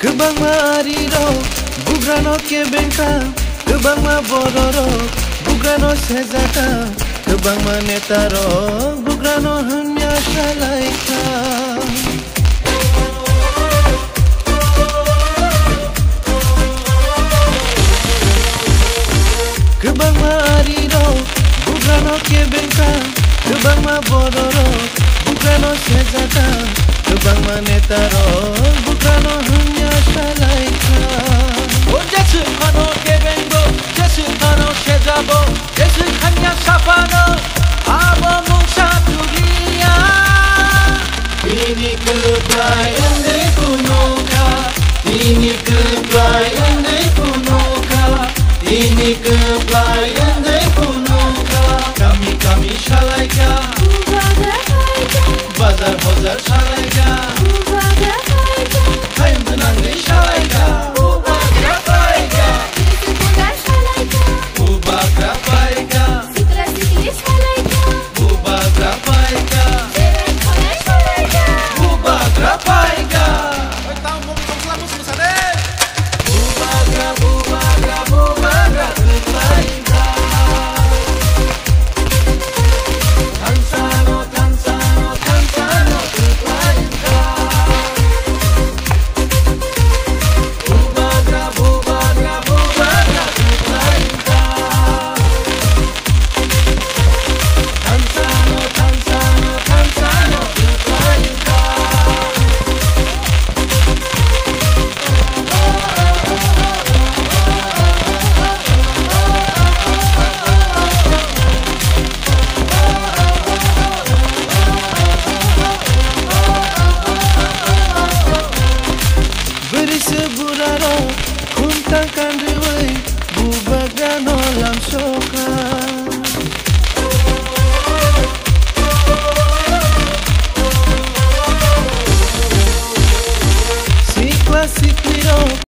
Kebang mariro, bugrano ke bengka, kebang ma bororo, bugrano sezata, kebang ma netaro, bugrano hanya shalaika. Kebang mariro, bugrano ke bengka, kebang ma bororo, bugrano sezata, kebang ma netaro, bugrano hanya shalaika. Jesi hano kebengo, jesi hano shezabo, jesi hanya sapano, abo musa dunia. Ini kebayan de kunoka, ini kebayan de kunoka, ini kebayan de kunoka. Kami shalaika, bazar bazar shalaika, hayam tenang de shalaika. Seburaro, kuntangkan dewey, bubagan olam so.